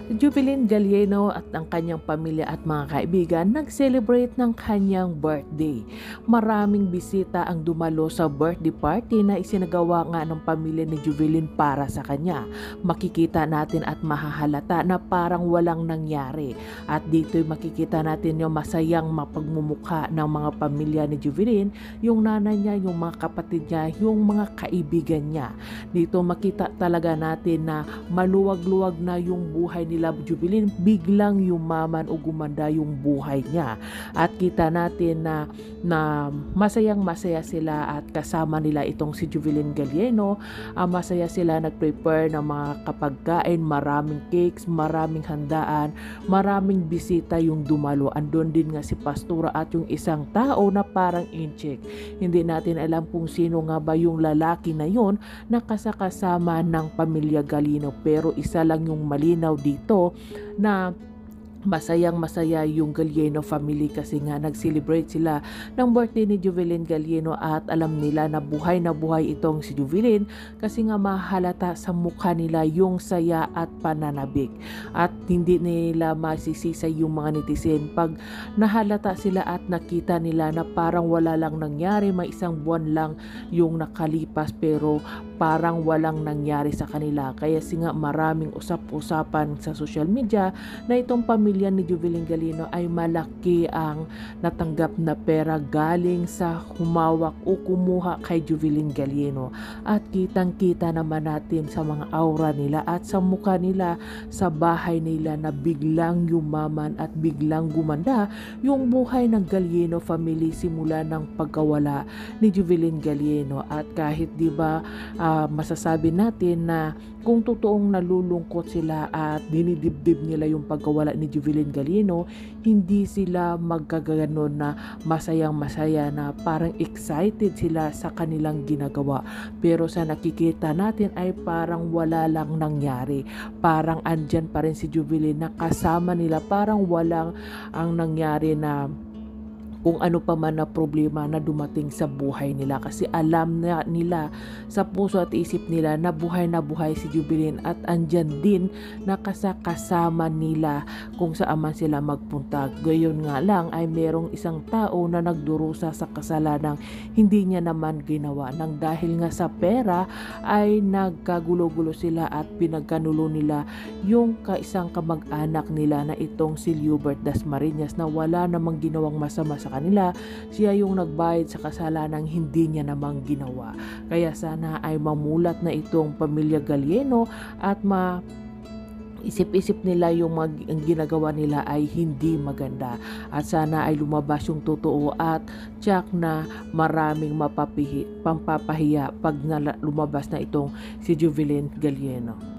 Jubilin Galieno at ang kanyang pamilya at mga kaibigan nag-celebrate ng kanyang birthday. Maraming bisita ang dumalo sa birthday party na isinagawa nga ng pamilya ni Jubilin para sa kanya. Makikita natin at mahahalata na parang walang nangyari. At dito'y makikita natin yung masayang mapagmumukha ng mga pamilya ni Jubilin, yung nanay niya, yung mga kapatid niya, yung mga kaibigan niya. Dito makita talaga natin na maluwag-luwag na yung buhay nila Jubilin, biglang yumaman o gumanda yung buhay niya. At kita natin na masayang masaya sila at kasama nila itong si Jubilin Galieno. Masaya sila, nag-prepare ng mga kapagkain, maraming cakes, maraming handaan, maraming bisita yung dumalo. Andun din nga si Pastora at yung isang tao na parang incheck. Hindi natin alam kung sino nga ba yung lalaki na yun na kasama ng pamilya Galieno, pero isa lang yung malinaw dito na masayang masaya yung Galieno family kasi nga nag-celebrate sila ng birthday ni Jubilin Galieno at alam nila na buhay itong si Jubilin kasi nga mahalata sa mukha nila yung saya at pananabik at hindi nila masisisay yung mga netizen pag nahalata sila at nakita nila na parang wala lang nangyari, may isang buwan lang yung nakalipas pero parang walang nangyari sa kanila. Kaya nga maraming usap-usapan sa social media na itong pamilya ni Jubilin Galieno ay malaki ang natanggap na pera galing sa humawak o kumuha kay Jubilin Galieno. At kitang-kita naman natin sa mga aura nila at sa mukha nila, sa bahay nila na biglang yumaman at biglang gumanda yung buhay ng Galieno family simula ng pagkawala ni Jubilin Galieno. At kahit masasabi natin na kung totoong nalulungkot sila at dinidibdib nila yung pagkawala ni Jubilin Galieno, hindi sila magkaganon na masayang masaya na parang excited sila sa kanilang ginagawa. Pero sa nakikita natin ay parang wala lang nangyari. Parang andyan pa rin si Jubilin na kasama nila, parang walang ang nangyari na kung ano pa man na problema na dumating sa buhay nila kasi alam na nila sa puso at isip nila na buhay si Jubilin at andyan din na kasama nila kung saan man sila magpunta. Gayon nga lang ay merong isang tao na nagdurusa sa kasalanang hindi niya naman ginawa nang dahil nga sa pera ay nagkagulo-gulo sila at pinagkanulo nila yung isang kamag-anak nila na itong si Liubert Dasmariñas na wala namang ginawang masama sa kanila, siya yung nagbayad sa kasalanang hindi niya namang ginawa. Kaya sana ay mamulat na itong pamilya Galieno at isip-isip nila yung ginagawa nila ay hindi maganda at sana ay lumabas yung totoo at tiyak na maraming pampapahiya pag lumabas na itong si Jubilin Galieno.